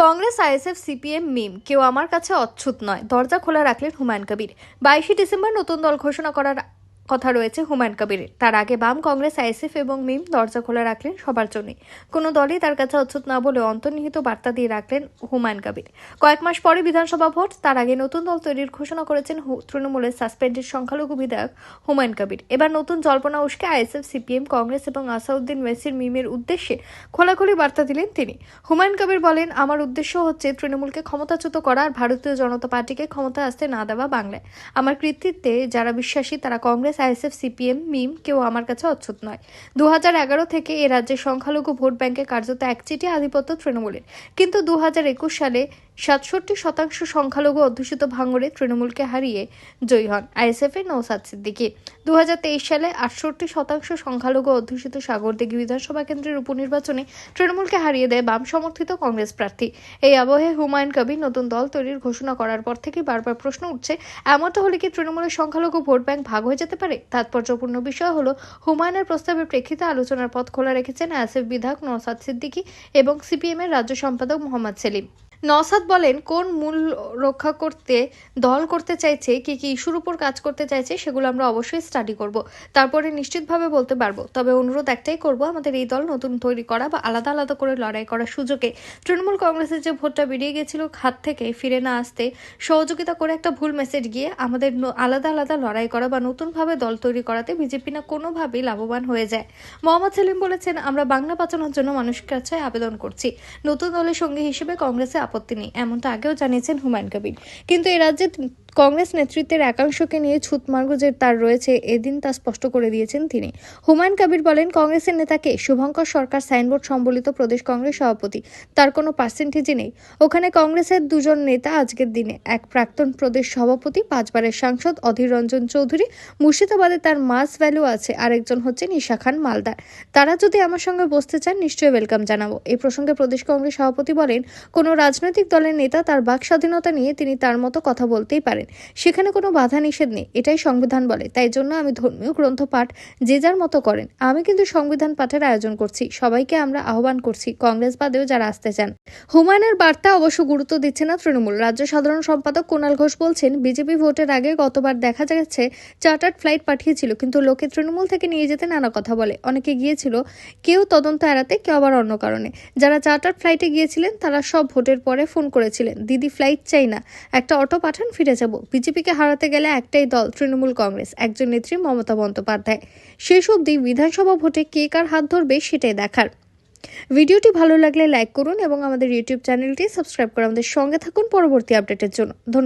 Congress, ISF, CPM, মিম কেউ আমার কাছে অচ্ছুত নয়, দরজা খোলা রাখলেন হুমায়ুন কবির। 22শে ডিসেম্বর নতুন দল ঘোষণা করার কথা রয়েছে হুমায়ুন কবিরের। তার আগে বাম, কংগ্রেস, আইএসএফ এবং মিম দরজা খোলা রাখলেন সবার জন্য। কোনো দলই তার কাছে অচ্ছুত না বলে অন্তর্নিহিত বার্তা দিয়ে রাখলেন হুমায়ুন কবির। কয়েক মাস পরে বিধানসভা ভোট, তার আগে নতুন দল তৈরির ঘোষণা করেছেন তৃণমূলের সাসপেন্ডেড সংখ্যালঘু বিধায়ক হুমায়ুন কবির। এবার নতুন জল্পনা উস্কে আইএসএফ, সিপিএম, কংগ্রেস এবং আসাউদ্দিন ওয়েসির মিমের উদ্দেশ্যে খোলাখুলি বার্তা দিলেন তিনি। হুমায়ুন কবির বলেন, আমার উদ্দেশ্য হচ্ছে তৃণমূলকে ক্ষমতাচ্যুত করা আর ভারতীয় জনতা পার্টিকে ক্ষমতায় আসতে না দেওয়া বাংলায়। আমার কৃতিত্বে যারা বিশ্বাসী তারা কংগ্রেস, আইএসএফ, সিপিএম, মিম কেউ আমার কাছে অচ্ছুত নয়। 2011 থেকে এ রাজ্যের সংখ্যালঘু ভোট ব্যাংকে কার্যত একচেটি আধিপত্য তৃণমূলের, কিন্তু 2021 সালে 67% সংখ্যালঘু অধ্যুষিত ভাঙড়ে তৃণমূলকে হারিয়ে জয়ী হন আইএসএফ এর নওশাদ সিদ্দিকী। 2023 সালে 68% সংখ্যালঘু অধ্যুষিত সাগরদিঘি বিধানসভা কেন্দ্রের উপনির্বাচনে তৃণমূলকে হারিয়ে দেয় বাম সমর্থিত কংগ্রেস প্রার্থী। এই আবহে হুমায়ুন কবির নতুন দল তৈরির ঘোষণা করার পর থেকে বারবার প্রশ্ন উঠছে, এমনটা হলে কি তৃণমূলের সংখ্যালঘু ভোট ব্যাংক ভাগ হয়ে যেতে পারে? তাৎপর্যপূর্ণ বিষয় হলো, হুমায়ুনের প্রস্তাবের প্রেক্ষিতে আলোচনার পথ খোলা রেখেছেন আইএসএফ বিধায়ক নওশাদ সিদ্দিকী এবং সিপিএম এর রাজ্য সম্পাদক মোহাম্মদ সেলিম। নওশাদ বলেন, কোন মূল রক্ষা করতে দল করতে চাইছে, কি কি ইস্যুর উপর কাজ করতে চাইছে সেগুলো আমরা অবশ্যই স্টাডি করব, তারপরে নিশ্চিতভাবে বলতে পারবো। তবে অনুরোধ একটাই করব, আমাদের এই দল নতুন তৈরি করা বা আলাদা আলাদা করে লড়াই করার সুযোগে তৃণমূল কংগ্রেসের যে ভোটটা বেরিয়ে গেছিল হাত থেকে ফিরে না আসতে সহযোগিতা করে একটা ভুল মেসেজ গিয়ে আমাদের আলাদা আলাদা লড়াই করা বা নতুনভাবে দল তৈরি করাতে বিজেপি না কোনোভাবেই লাভবান হয়ে যায়। মোহাম্মদ সেলিম বলেছেন, আমরা বাংলা বাঁচানোর জন্য মানুষের কাছে আবেদন করছি। নতুন দলের সঙ্গী হিসেবে কংগ্রেসে আপত্তি নেই, এমনটা আগেও জানিয়েছেন হুমায়ুন কবির। কিন্তু এ রাজ্যে কংগ্রেস নেতৃত্বের একাংশকে নিয়ে ছুতমার্গ যে তার রয়েছে, এদিন তা স্পষ্ট করে দিয়েছেন তিনি। হুমায়ুন কবির বলেন, কংগ্রেসের নেতাকে শুভঙ্কর সরকার সাইনবোর্ড সম্বলিত প্রদেশ কংগ্রেস সভাপতি, তার কোনো পার্সেন্টেজই নেই। ওখানে কংগ্রেসের দুজন নেতা আজকের দিনে, এক প্রাক্তন প্রদেশ সভাপতি, 5 বারের সাংসদ অধীর রঞ্জন চৌধুরী, মুর্শিদাবাদে তার মাস ভ্যালু আছে, আরেকজন হচ্ছেন ঈশা খান মালদার। তারা যদি আমার সঙ্গে বসতে চান নিশ্চয়ই ওয়েলকাম জানাবো। এই প্রসঙ্গে প্রদেশ কংগ্রেস সভাপতি বলেন, কোনো রাজনৈতিক দলের নেতা তার বাক স্বাধীনতা নিয়ে তিনি তার মতো কথা বলতেই পারেন, সেখানে কোনো বাধা নিষেধ নেই, এটাই সংবিধান বলে। তাই জন্য আমি ধর্মীয় গ্রন্থ পাঠ যে যার মতো করেন, আমি কিন্তু সংবিধান পাঠের আয়োজন করছি, সবাইকে আমরা আহ্বান করছি, কংগ্রেস বাদেও যারা আসতে চান। হুমায়ুনের বার্তা অবশ্য গুরুত্ব দিচ্ছে না তৃণমূল। রাজ্য সাধারণ সম্পাদক কুণাল ঘোষ বলছেন, বিজেপি ভোটের আগে গতবার দেখা যাচ্ছে চার্টার্ড ফ্লাইট পাঠিয়েছিল, কিন্তু লোকে তৃণমূল থেকে নিয়ে যেতে নানা কথা বলে, অনেকে গিয়েছিল, কেউ তদন্ত এড়াতে, কেউ আবার অন্য কারণে। যারা চার্টার্ড ফ্লাইটে গিয়েছিলেন তারা সব ভোটের পরে ফোন করেছিলেন, দিদি ফ্লাইট চাই না, একটা অটো পাঠান, ফিরে যাব। বিজেপিকে হারাতে গেলে একটাই দল, তৃণমূল কংগ্রেস, একজন নেত্রী মমতা বন্দ্যোপাধ্যায়। শেষ অবধি বিধানসভা ভোটে কে কার হাত ধরবে সেটাই দেখার। ভিডিওটি ভালো লাগলে লাইক করুন এবং আমাদের ইউটিউব চ্যানেলটি সাবস্ক্রাইব করে আমাদের সঙ্গে থাকুন পরবর্তী আপডেটের জন্য। ধন্যবাদ।